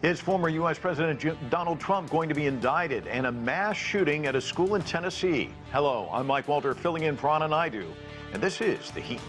Is former U.S. President Donald Trump going to be indicted in a mass shooting at a school in Tennessee? Hello, I'm Mike Walter, filling in for Anna Naidu, and this is The Heat.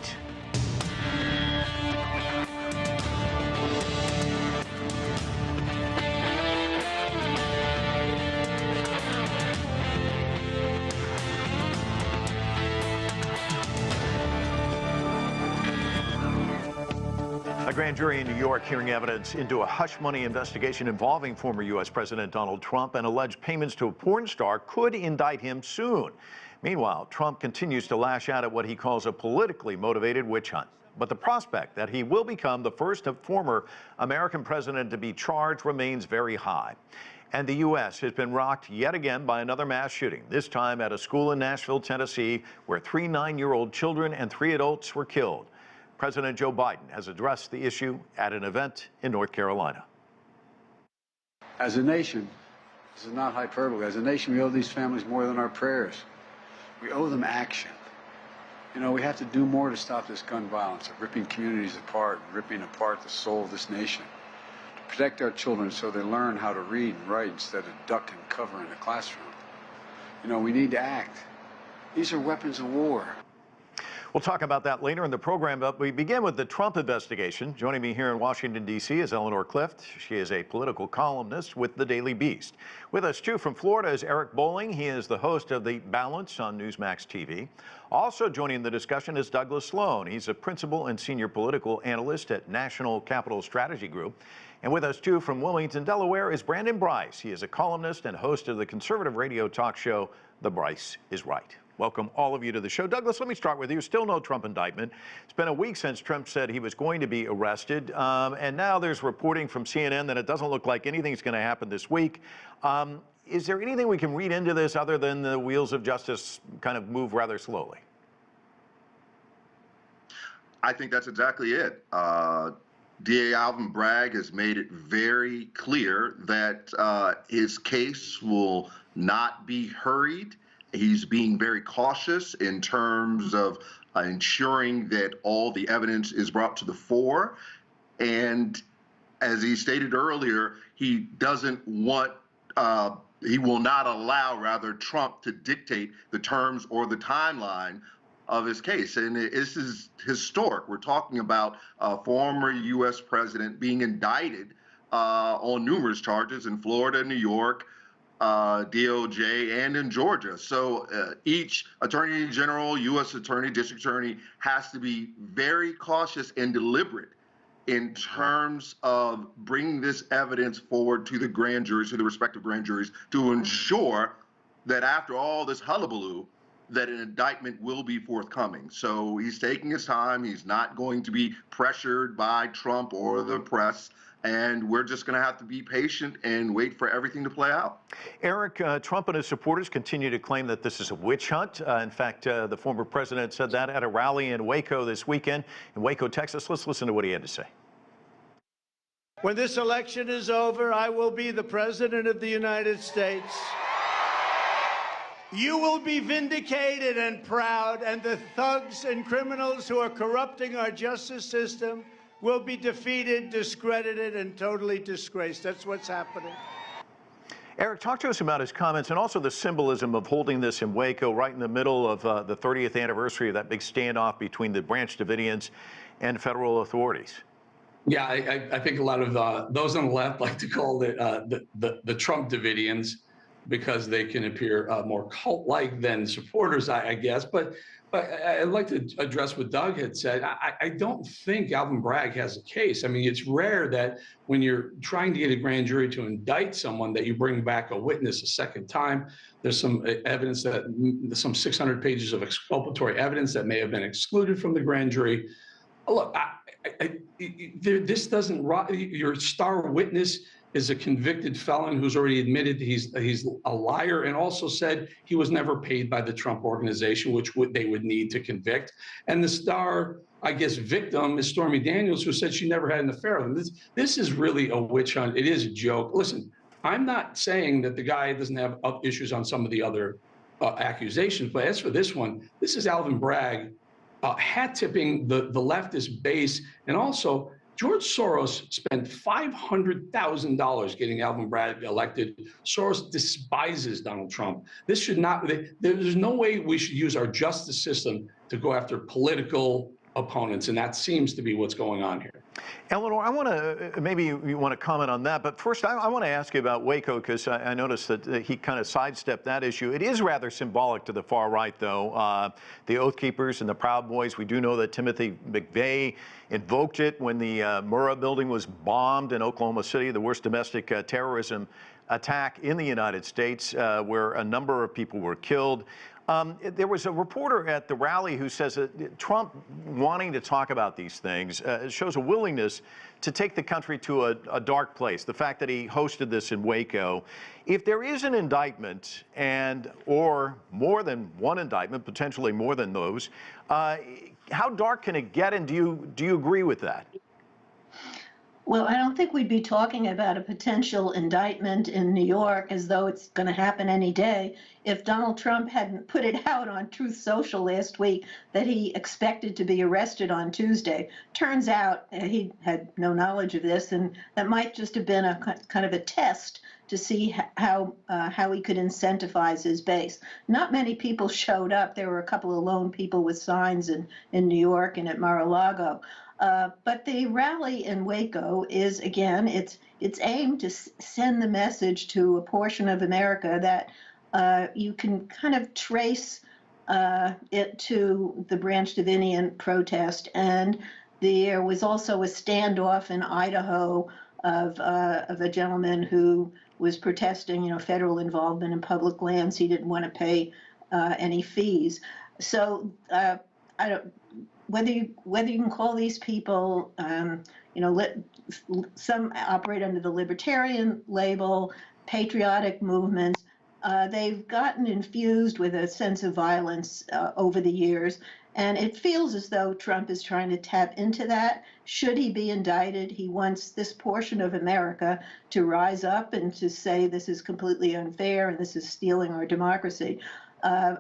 A grand jury in New York hearing evidence into a hush money investigation involving former U.S. President Donald Trump, and alleged payments to a porn star could indict him soon. Meanwhile, Trump continues to lash out at what he calls a politically motivated witch hunt. But the prospect that he will become the first former American president to be charged remains very high. And the U.S. has been rocked yet again by another mass shooting, this time at a school in Nashville, Tennessee, where 3 9-year-old children and 3 adults were killed. President Joe Biden has addressed the issue at an event in North Carolina. As a nation, this is not hyperbole, as a nation we owe these families more than our prayers. We owe them action. You know, we have to do more to stop this gun violence, of ripping communities apart, ripping apart the soul of this nation. To protect our children so they learn how to read and write instead of duck and cover in the classroom. You know, we need to act. These are weapons of war. We'll talk about that later in the program, but we begin with the Trump investigation. Joining me here in Washington, D.C. is Eleanor Clift. She is a political columnist with The Daily Beast. With us, too, from Florida is Eric Bolling. He is the host of The Balance on Newsmax TV. Also joining the discussion is Douglas Sloan. He's a principal and senior political analyst at National Capital Strategy Group. And with us, too, from Wilmington, Delaware, is Brandon Bryce. He is a columnist and host of the conservative radio talk show, The Bryce is Right. Welcome all of you to the show. Douglas, let me start with you. Still no Trump indictment. It's been a week since Trump said he was going to be arrested. And now there's reporting from CNN that it doesn't look like anything's going to happen this week. Is there anything we can read into this other than the wheels of justice kind of move rather slowly? I think that's exactly it. DA Alvin Bragg has made it very clear that his case will not be hurried. He's being very cautious in terms of ensuring that all the evidence is brought to the fore. And as he stated earlier, he doesn't want, he will not allow, rather, Trump to dictate the terms or the timeline of his case. And this is historic. We're talking about a former U.S. president being indicted on numerous charges in Florida, New York, DOJ, and in Georgia. So each attorney general, U.S. attorney, district attorney has to be very cautious and deliberate in terms of bringing this evidence forward to the grand juries, to the respective grand juries, to ensure that after all this hullabaloo, that an indictment will be forthcoming. So he's taking his time. He's not going to be pressured by Trump or the press. And we're just going to have to be patient and wait for everything to play out. Eric, Trump and his supporters continue to claim that this is a witch hunt. In fact, the former president said that at a rally in Waco this weekend, in Waco, Texas. Let's listen to what he had to say. When this election is over, I will be the president of the United States. You will be vindicated and proud, and the thugs and criminals who are corrupting our justice system will be defeated, discredited, and totally disgraced. That's what's happening. Eric, talk to us about his comments and also the symbolism of holding this in Waco right in the middle of the 30th anniversary of that big standoff between the Branch Davidians and federal authorities. Yeah, I think a lot of those on the left like to call it the Trump Davidians because they can appear more cult-like than supporters, I guess. But I'd like to address what Doug had said. I don't think Alvin Bragg has a case. I mean, it's rare that when you're trying to get a grand jury to indict someone that you bring back a witness a second time. There's some evidence that some 600 pages of exculpatory evidence that may have been excluded from the grand jury. Look, this doesn't, your star witness is a convicted felon who's already admitted he's a liar and also said he was never paid by the Trump organization, which they would need to convict. And the star, I guess, victim is Stormy Daniels, who said she never had an affair with him. This is really a witch hunt. It is a joke. Listen, I'm not saying that the guy doesn't have issues on some of the other accusations, but as for this one, this is Alvin Bragg hat-tipping the leftist base and also George Soros spent $500,000 getting Alvin Bragg elected. Soros despises Donald Trump. This should not, there's no way we should use our justice system to go after political opponents, and that seems to be what's going on here. Eleanor, I want to, maybe you want to comment on that, but first I want to ask you about Waco, because I noticed that he kind of sidestepped that issue. It is rather symbolic to the far right, though. The Oath Keepers and the Proud Boys, we do know that Timothy McVeigh invoked it when the Murrah building was bombed in Oklahoma City, the worst domestic terrorism attack in the United States, where a number of people were killed. There was a reporter at the rally who says that Trump wanting to talk about these things shows a willingness to take the country to a dark place. The fact that he hosted this in Waco. If there is an indictment or more than one indictment, potentially more than those, how dark can it get, and do you agree with that? Well, I don't think we'd be talking about a potential indictment in New York as though it's going to happen any day if Donald Trump hadn't put it out on Truth Social last week that he expected to be arrested on Tuesday. Turns out he had no knowledge of this, and that might just have been a kind of a test to see how he could incentivize his base. Not many people showed up. There were a couple of lone people with signs in New York and at Mar-a-Lago. But the rally in Waco is, again, it's aimed to send the message to a portion of America that you can kind of trace it to the Branch Davidian protest. And there was also a standoff in Idaho of a gentleman who was protesting, federal involvement in public lands. He didn't want to pay any fees. So I don't. Whether you can call these people, some operate under the libertarian label, patriotic movements, they've gotten infused with a sense of violence over the years, and it feels as though Trump is trying to tap into that. Should he be indicted, he wants this portion of America to rise up and to say this is completely unfair and this is stealing our democracy. I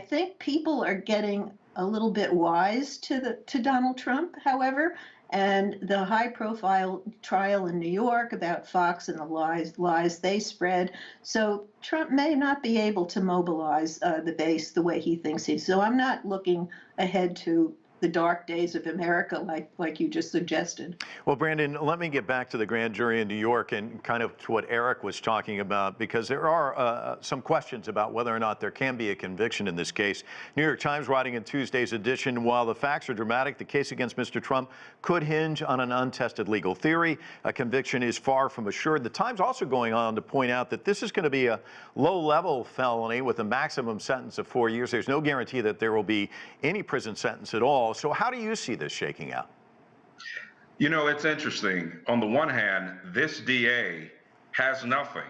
think people are getting a little bit wise to Donald Trump, however, and the high-profile trial in New York about Fox and the lies they spread. So Trump may not be able to mobilize the base the way he thinks he is. So I'm not looking ahead to the dark days of America like you just suggested. Well, Brandon, let me get back to the grand jury in New York and kind of to what Eric was talking about, because there are some questions about whether or not there can be a conviction in this case. New York Times writing in Tuesday's edition, while the facts are dramatic, the case against Mr. Trump could hinge on an untested legal theory. A conviction is far from assured. The Times also going on to point out that this is going to be a low-level felony with a maximum sentence of 4 years. There's no guarantee that there will be any prison sentence at all. So how do you see this shaking out? It's interesting. On the one hand, this DA has nothing.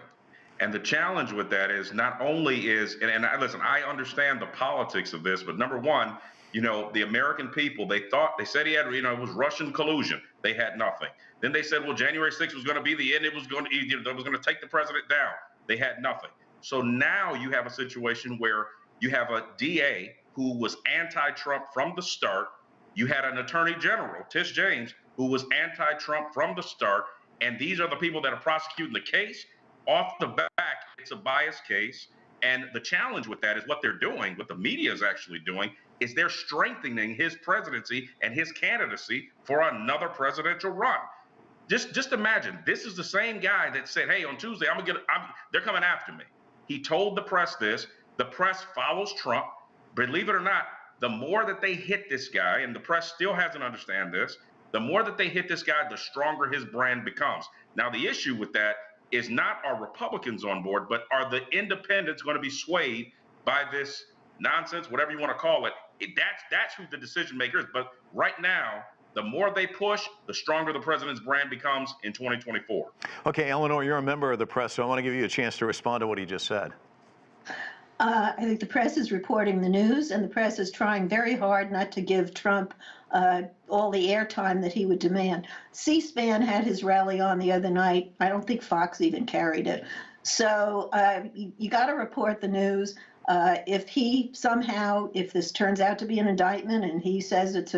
And the challenge with that is not only is, listen, I understand the politics of this, but number one, the American people, they said he had, it was Russian collusion. They had nothing. Then they said, well, January 6th was going to be the end. It was going to take the president down. They had nothing. So now you have a situation where you have a DA who was anti-Trump from the start. You had an attorney general, Tish James, who was anti-Trump from the start. And these are the people that are prosecuting the case. Off the back, it's a biased case. And the challenge with that is what they're doing, what the media is actually doing, is they're strengthening his presidency and his candidacy for another presidential run. Just imagine, this is the same guy that said, hey, on Tuesday, they're coming after me. He told the press this. The press follows Trump. Believe it or not, the more that they hit this guy, and the press still hasn't understand this, the more that they hit this guy, the stronger his brand becomes. Now, the issue with that is not are Republicans on board, but are the independents going to be swayed by this nonsense, whatever you want to call it? That's who the decision maker is. But right now, the more they push, the stronger the president's brand becomes in 2024. Okay, Eleanor, you're a member of the press, so I want to give you a chance to respond to what he just said. I think the press is reporting the news, and the press is trying very hard not to give Trump all the airtime that he would demand. C-SPAN had his rally on the other night. I don't think Fox even carried it. So you got to report the news. If this turns out to be an indictment and he says it's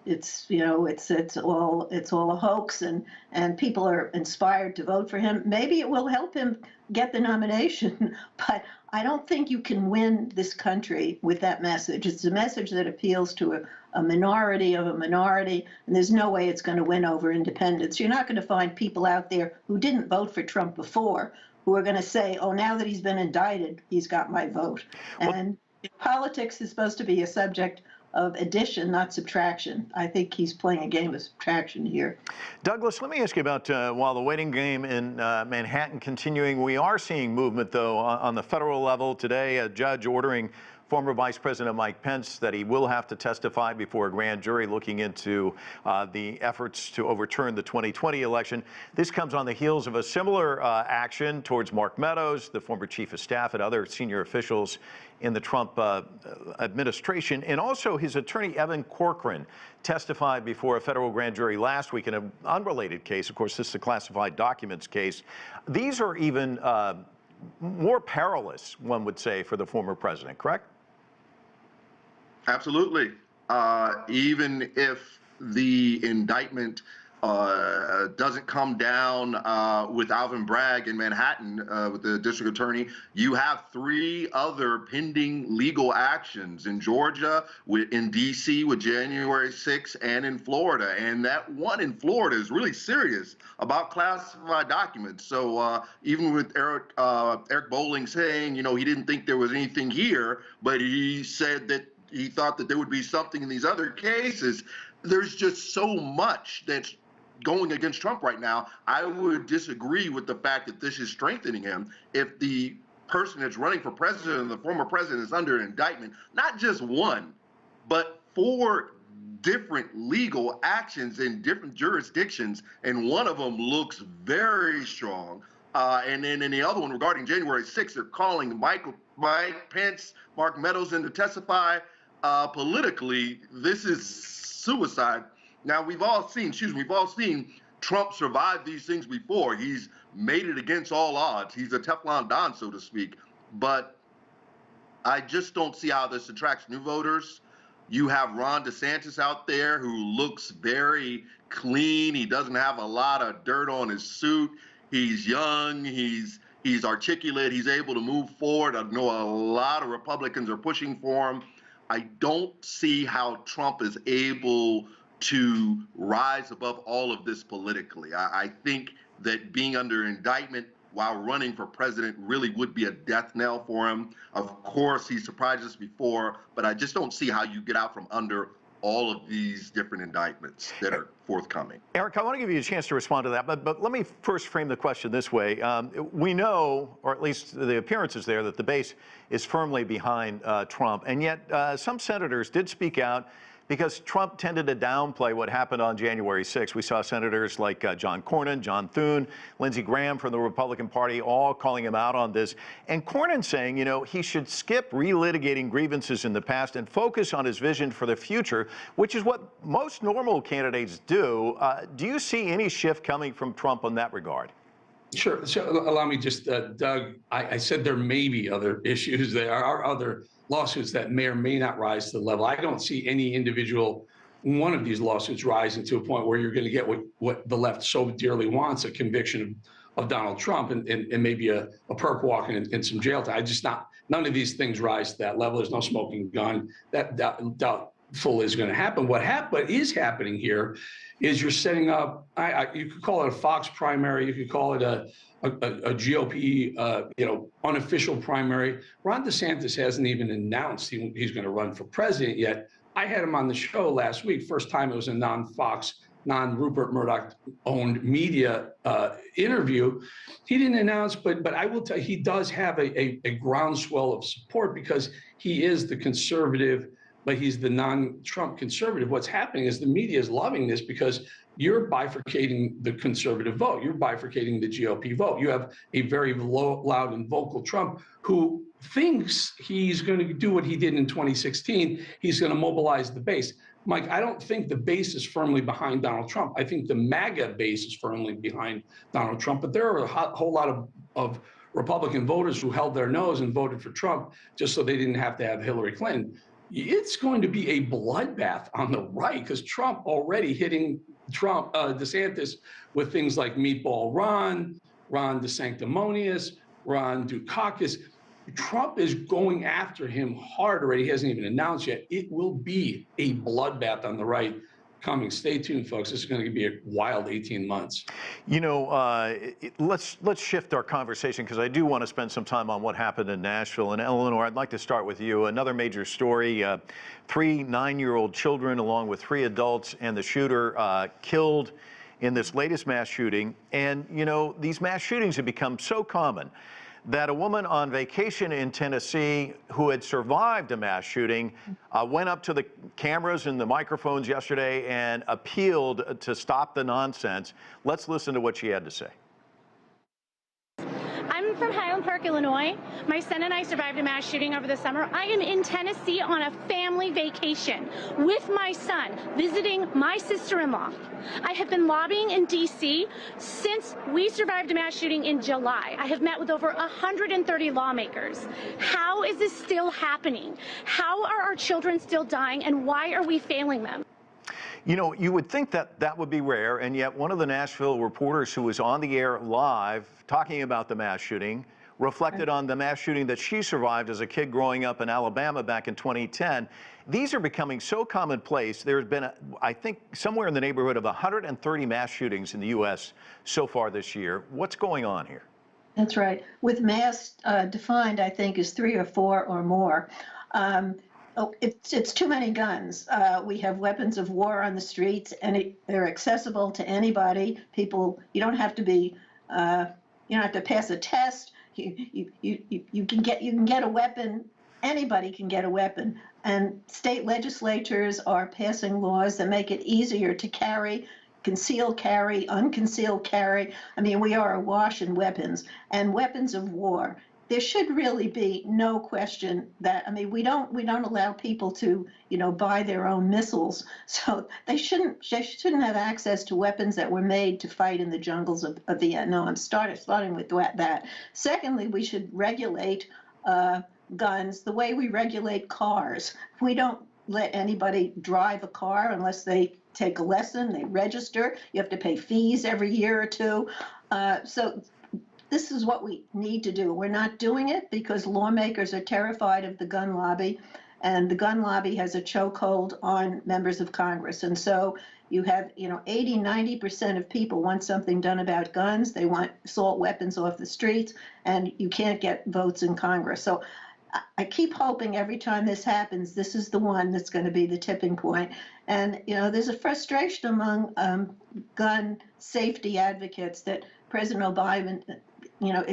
it's all a hoax, and people are inspired to vote for him. Maybe it will help him get the nomination, but I don't think you can win this country with that message. It's a message that appeals to a minority of a minority, and there's no way it's going to win over independents. You're not going to find people out there who didn't vote for Trump before who are going to say, oh, now that he's been indicted, he's got my vote. And politics is supposed to be a subject of addition, not subtraction. I think he's playing a game of subtraction here. Douglas, let me ask you about while the waiting game in Manhattan continuing, we are seeing movement, though, on the federal level. Today, a judge ordering former Vice President Mike Pence that he will have to testify before a grand jury looking into the efforts to overturn the 2020 election. This comes on the heels of a similar action towards Mark Meadows, the former chief of staff, and other senior officials in the Trump administration. And also his attorney, Evan Corcoran, testified before a federal grand jury last week in an unrelated case. Of course, this is a classified documents case. These are even more perilous, one would say, for the former president, correct? Absolutely. Even if the indictment doesn't come down with Alvin Bragg in Manhattan with the district attorney, you have 3 other pending legal actions in Georgia, in D.C. with January 6th, and in Florida. And that one in Florida is really serious about classified documents. So even with Eric Bolling saying, he didn't think there was anything here, but he said that he thought that there would be something in these other cases. There's just so much that's going against Trump right now. I would disagree with the fact that this is strengthening him. If the person that's running for president, the former president, is under indictment, not just one, but 4 different legal actions in different jurisdictions, and one of them looks very strong. And then in the other one regarding January 6th, they're calling Mike Pence, Mark Meadows in to testify. Politically, this is suicide. Now, we've all seen Trump survive these things before. He's made it against all odds. He's a Teflon Don, so to speak. But I just don't see how this attracts new voters. You have Ron DeSantis out there who looks very clean. He doesn't have a lot of dirt on his suit. He's young. He's articulate. He's able to move forward. I know a lot of Republicans are pushing for him. I don't see how Trump is able to rise above all of this politically. I think that being under indictment while running for president really would be a death knell for him. Of course, he surprised us before, but I just don't see how you get out from under all of these different indictments that are forthcoming. Eric, I want to give you a chance to respond to that, but let me first frame the question this way. We know, or at least the appearance is there, that the base is firmly behind Trump, and yet some senators did speak out because Trump tended to downplay what happened on January 6th. We saw senators like John Cornyn, John Thune, Lindsey Graham from the Republican Party all calling him out on this. And Cornyn saying, he should skip relitigating grievances in the past and focus on his vision for the future, which is what most normal candidates do. Do you see any shift coming from Trump on that regard? Sure. So allow me just, Doug, I said there may be other issues. There are other lawsuits that may or may not rise to the level. I don't see any individual one of these lawsuits rising to a point where you're going to get what the left so dearly wants, a conviction of Donald Trump and maybe a perp walk in some jail time. None of these things rise to that level. There's no smoking gun. That doubtful is going to happen. What is happening here is you're setting up, you could call it a Fox primary, you could call it a GOP, unofficial primary. Ron DeSantis hasn't even announced he's going to run for president yet. I had him on the show last week. First time it was a non-Fox, non-Rupert Murdoch-owned media interview. He didn't announce, but I will tell you, he does have a groundswell of support because he is the conservative, but he's the non-Trump conservative. What's happening is the media is loving this because you're bifurcating the conservative vote. You're bifurcating the GOP vote. You have a very loud and vocal Trump who thinks he's going to do what he did in 2016. He's going to mobilize the base. Mike, I don't think the base is firmly behind Donald Trump. I think the MAGA base is firmly behind Donald Trump, but there are a whole lot of Republican voters who held their nose and voted for Trump just so they didn't have to have Hillary Clinton. it's going to be a bloodbath on the right, because Trump already hitting DeSantis with things like Meatball Ron, Ron DeSanctimonious, Ron Dukakis. Trump is going after him hard already. He hasn't even announced yet. It will be a bloodbath on the right coming. Stay tuned, folks. This is going to be a wild 18 months. You know, let's shift our conversation, because I do want to spend some time on what happened in Nashville. And Eleanor, I'd like to start with you. Another major story, 3 9-year-old children along with 3 adults and the shooter killed in this latest mass shooting. And, you know, these mass shootings have become so common that a woman on vacation in Tennessee who had survived a mass shooting went up to the cameras and the microphones yesterday and appealed to stop the nonsense. Let's listen to what she had to say. I'm from Highland Park, Illinois. My son and I survived a mass shooting over the summer. I am in Tennessee on a family vacation with my son, visiting my sister-in-law. I have been lobbying in D.C. since we survived a mass shooting in July. I have met with over 130 lawmakers. How is this still happening? How are our children still dying, and why are we failing them? You know, you would think that that would be rare, and yet one of the Nashville reporters who was on the air live talking about the mass shooting reflected on the mass shooting that she survived as a kid growing up in Alabama back in 2010. These are becoming so commonplace. There's been, I think, somewhere in the neighborhood of 130 mass shootings in the U.S. so far this year. What's going on here? That's right. With mass defined, I think, is 3 or 4 or more. It's too many guns. We have weapons of war on the streets, and they're accessible to anybody. People, you don't have to be, you don't have to pass a test. You can get a weapon. Anybody can get a weapon, and state legislatures are passing laws that make it easier to carry, concealed carry, unconcealed carry. I mean, we are awash in weapons and weapons of war. There should really be no question that, I mean, we don't allow people to, you know, buy their own missiles. So they shouldn't have access to weapons that were made to fight in the jungles of Vietnam. Starting with that. Secondly, we should regulate guns the way we regulate cars. We don't let anybody drive a car unless they take a lesson, they register. You have to pay fees every year or two. So this is what we need to do. We're not doing it because lawmakers are terrified of the gun lobby, and the gun lobby has a chokehold on members of Congress. And so you have, 80, 90% of people want something done about guns. They want assault weapons off the streets, and you can't get votes in Congress. So I keep hoping every time this happens, this is the one that's going to be the tipping point. And, there's a frustration among gun safety advocates that President Obama,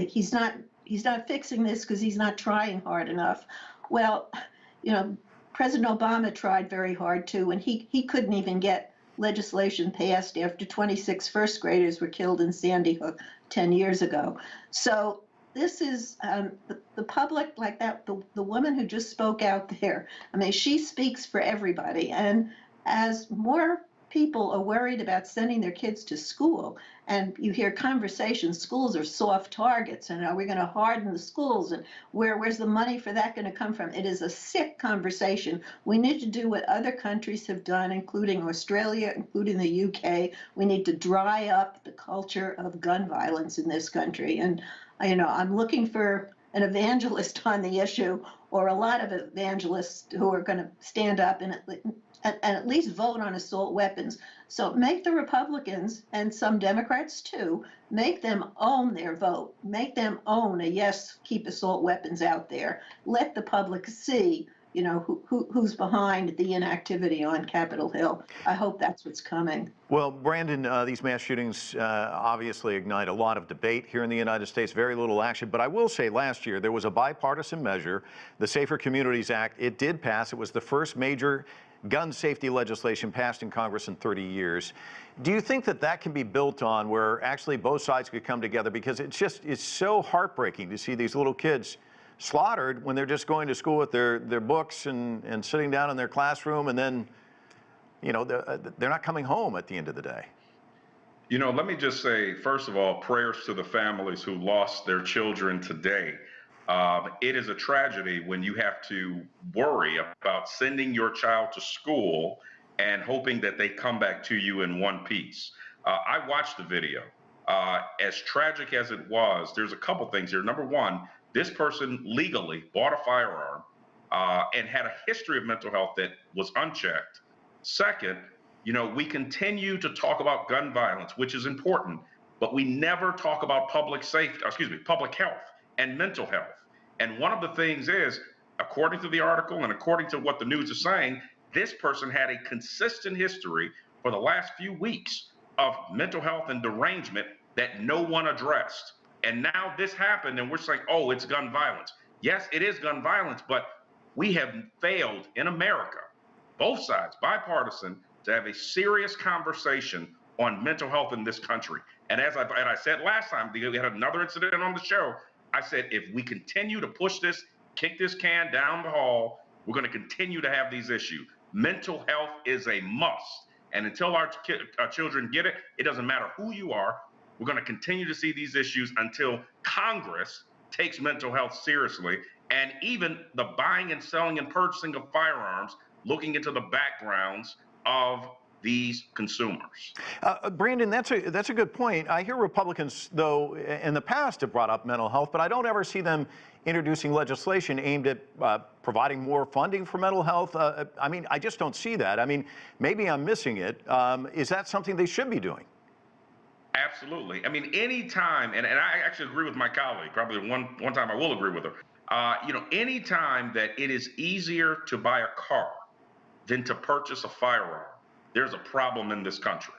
he's not fixing this because he's not trying hard enough. Well, President Obama tried very hard too, and he couldn't even get legislation passed after 26 first graders were killed in Sandy Hook 10 years ago. So this is the public, like that, the woman who just spoke out there. I mean, she speaks for everybody. And as more people are worried about sending their kids to school, and you hear conversations, schools are soft targets, and are we going to harden the schools, and where's the money for that going to come from? It is a sick conversation. We need to do what other countries have done, including Australia, including the UK. We need to dry up the culture of gun violence in this country. And I'm looking for an evangelist on the issue, or a lot of evangelists who are going to stand up and at least vote on assault weapons. So make the Republicans, and some Democrats too, make them own their vote. Make them own a yes, keep assault weapons out there. Let the public see, who's behind the inactivity on Capitol Hill. I hope that's what's coming. Well, Brandon, these mass shootings obviously ignite a lot of debate here in the United States, very little action. But I will say last year there was a bipartisan measure, the Safer Communities Act. It did pass. It was the first major gun safety legislation passed in Congress in 30 years. Do you think that can be built on, where actually both sides could come together? Because it's so heartbreaking to see these little kids slaughtered when they're just going to school with their books and sitting down in their classroom, and then, they're not coming home at the end of the day. Let me just say, first of all, prayers to the families who lost their children today. It is a tragedy when you have to worry about sending your child to school and hoping that they come back to you in one piece. I watched the video. As tragic as it was, there's a couple things here. Number one, this person legally bought a firearm and had a history of mental health that was unchecked. Second, we continue to talk about gun violence, which is important, but we never talk about public health and mental health. And one of the things is, according to the article and according to what the news is saying, this person had a consistent history for the last few weeks of mental health and derangement that no one addressed. And now this happened and we're saying, oh, it's gun violence. Yes, it is gun violence, but we have failed in America, both sides, bipartisan, to have a serious conversation on mental health in this country. And as I said last time, we had another incident on the show. I said, if we continue to push this, kick this can down the hall, we're going to continue to have these issues. Mental health is a must. And until our children get it, it doesn't matter who you are. We're going to continue to see these issues until Congress takes mental health seriously. And even the buying and selling and purchasing of firearms, looking into the backgrounds of these consumers. Brandon, that's a good point. I hear Republicans, though, in the past have brought up mental health, but I don't ever see them introducing legislation aimed at providing more funding for mental health. I mean, I just don't see that. I mean, maybe I'm missing it. Is that something they should be doing? Absolutely. I mean, any time, and I actually agree with my colleague, probably one time I will agree with her. Any time that it is easier to buy a car than to purchase a firearm, there's a problem in this country.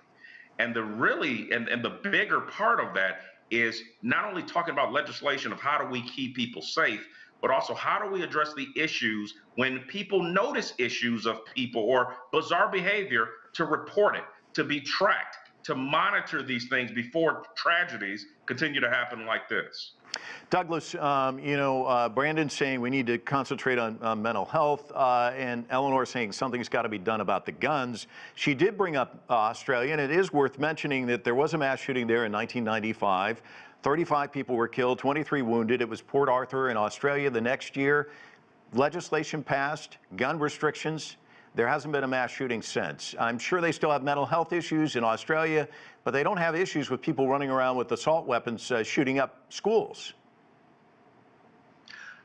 And the bigger part of that is not only talking about legislation of how do we keep people safe, but also how do we address the issues when people notice issues of people or bizarre behavior, to report it, to be tracked, to monitor these things before tragedies continue to happen like this. Douglas, Brandon's saying we need to concentrate on mental health, and Eleanor saying something's got to be done about the guns. She did bring up Australia, and it is worth mentioning that there was a mass shooting there in 1995. 35 people were killed, 23 wounded. It was Port Arthur in Australia. The next year, legislation passed, gun restrictions. There hasn't been a mass shooting since. I'm sure they still have mental health issues in Australia, but they don't have issues with people running around with assault weapons shooting up schools.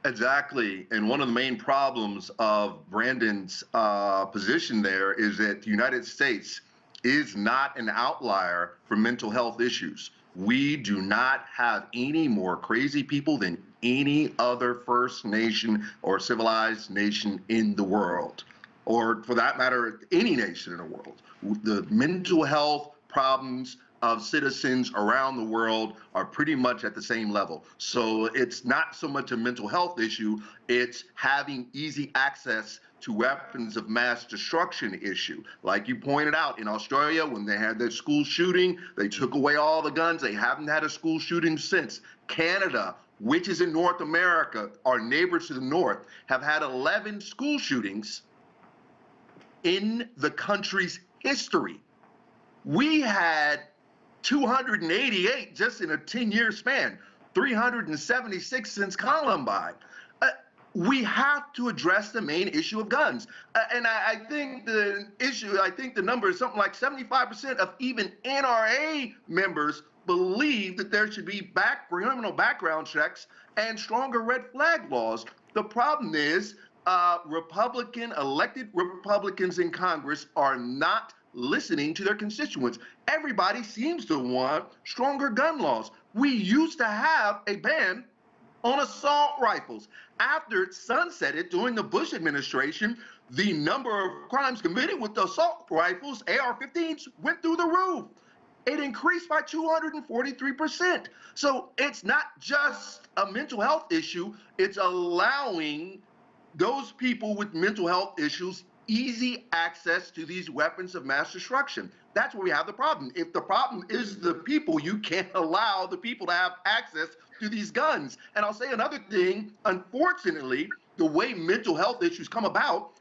Exactly. And one of the main problems of Brandon's position there is that the United States is not an outlier for mental health issues. We do not have any more crazy people than any other First Nation or civilized nation in the world, or for that matter, any nation in the world. The mental health problems of citizens around the world are pretty much at the same level. So it's not so much a mental health issue, it's having easy access to weapons of mass destruction issue. Like you pointed out, in Australia, when they had their school shooting, they took away all the guns. They haven't had a school shooting since. Canada, which is in North America, our neighbors to the north, have had 11 school shootings in the country's history. We had 288 just in a 10-year span, 376 since Columbine. We have to address the main issue of guns. And I think the number is something like 75% of even NRA members believe that there should be criminal background checks and stronger red flag laws. The problem is elected Republicans in Congress are not listening to their constituents. Everybody seems to want stronger gun laws. We used to have a ban on assault rifles. After it sunsetted during the Bush administration, the number of crimes committed with assault rifles, AR-15s, went through the roof. It increased by 243%. So it's not just a mental health issue, it's allowing those people with mental health issues easy access to these weapons of mass destruction. That's where we have the problem. If the problem is the people, you can't allow the people to have access to these guns. And I'll say another thing, unfortunately, the way mental health issues come about,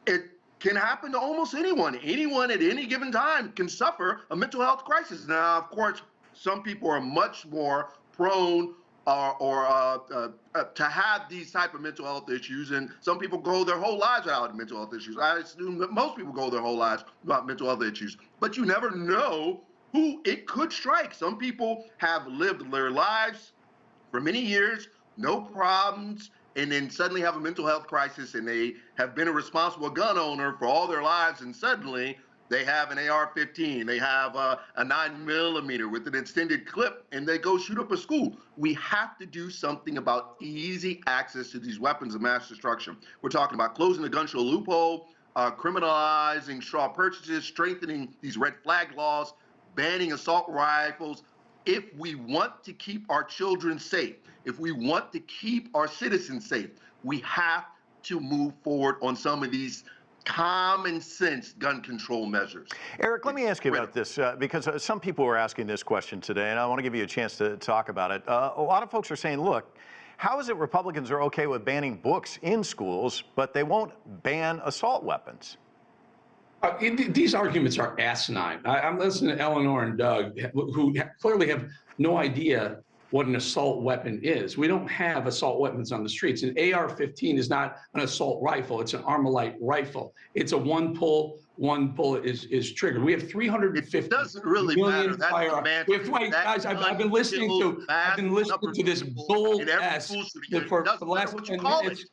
it can happen to almost anyone. Anyone at any given time can suffer a mental health crisis. Now, of course, some people are much more prone to have these type of mental health issues, and some people go their whole lives without mental health issues. I assume that most people go their whole lives without mental health issues, but you never know who it could strike. Some people have lived their lives for many years, no problems, and then suddenly have a mental health crisis, and they have been a responsible gun owner for all their lives, and suddenly they have an AR-15, they have a 9mm with an extended clip, and they go shoot up a school. We have to do something about easy access to these weapons of mass destruction. We're talking about closing the gun show loophole, criminalizing straw purchases, strengthening these red flag laws, banning assault rifles. If we want to keep our children safe, if we want to keep our citizens safe, we have to move forward on some of these common sense gun control measures. Eric, let me ask you about this, because some people were asking this question today, and I want to give you a chance to talk about it. A lot of folks are saying, look, how is it Republicans are okay with banning books in schools, but they won't ban assault weapons? These arguments are asinine. I'm listening to Eleanor and Doug, who clearly have no idea what an assault weapon is. We don't have assault weapons on the streets. An AR-15 is not an assault rifle. It's an Armalite rifle. It's a one bullet is triggered. We have 350 it doesn't really million matter. firearms. Guys, I've been listening to this bull ass for the last 10 minutes.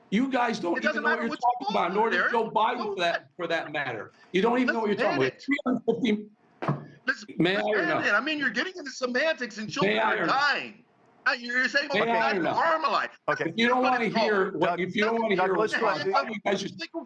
You guys don't even know what you're talking about, nor does Joe Biden for that matter. You don't even know what you're talking about. 350. May I or no? I mean, you're getting into semantics, and children are dying. You're saying, "Oh, that's Armalite." Okay. If you don't want to hear what, if you don't want to hear what's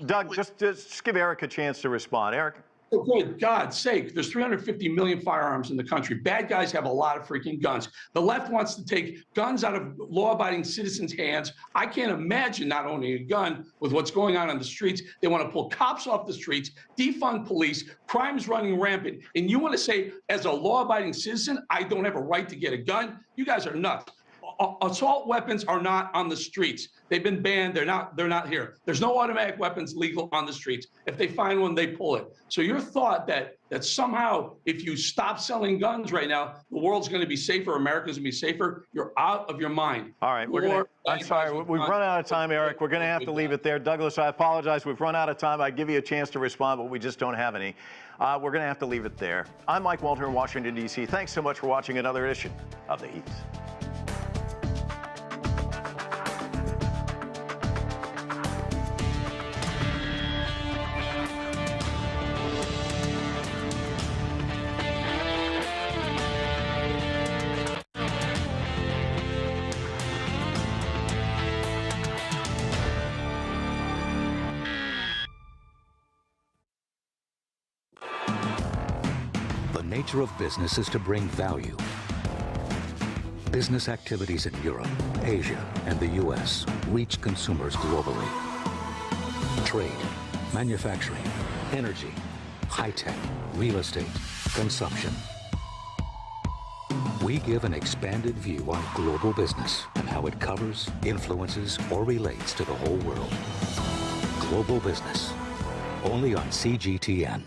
Doug, just give Eric a chance to respond. Eric. For good God's sake, there's 350 million firearms in the country. Bad guys have a lot of freaking guns. The left wants to take guns out of law-abiding citizens' hands. I can't imagine not owning a gun with what's going on the streets. They want to pull cops off the streets, defund police, crime's running rampant. And you want to say, as a law-abiding citizen, I don't have a right to get a gun? You guys are nuts. Assault weapons are not on the streets. They've been banned. They're not here. There's no automatic weapons legal on the streets. If they find one, they pull it. So your thought that somehow if you stop selling guns right now, the world's going to be safer, America's going to be safer, you're out of your mind. All right, I'm sorry, we've run out of time, Eric. We're going to have to leave it there. Douglas, I apologize. We've run out of time. I'd give you a chance to respond, but we just don't have any. We're going to have to leave it there. I'm Mike Walter in Washington, D.C. Thanks so much for watching another edition of The Heat. The nature of business is to bring value. Business activities in Europe, Asia, and the U.S. reach consumers globally. Trade, manufacturing, energy, high-tech, real estate, consumption. We give an expanded view on global business and how it covers, influences, or relates to the whole world. Global business, only on CGTN.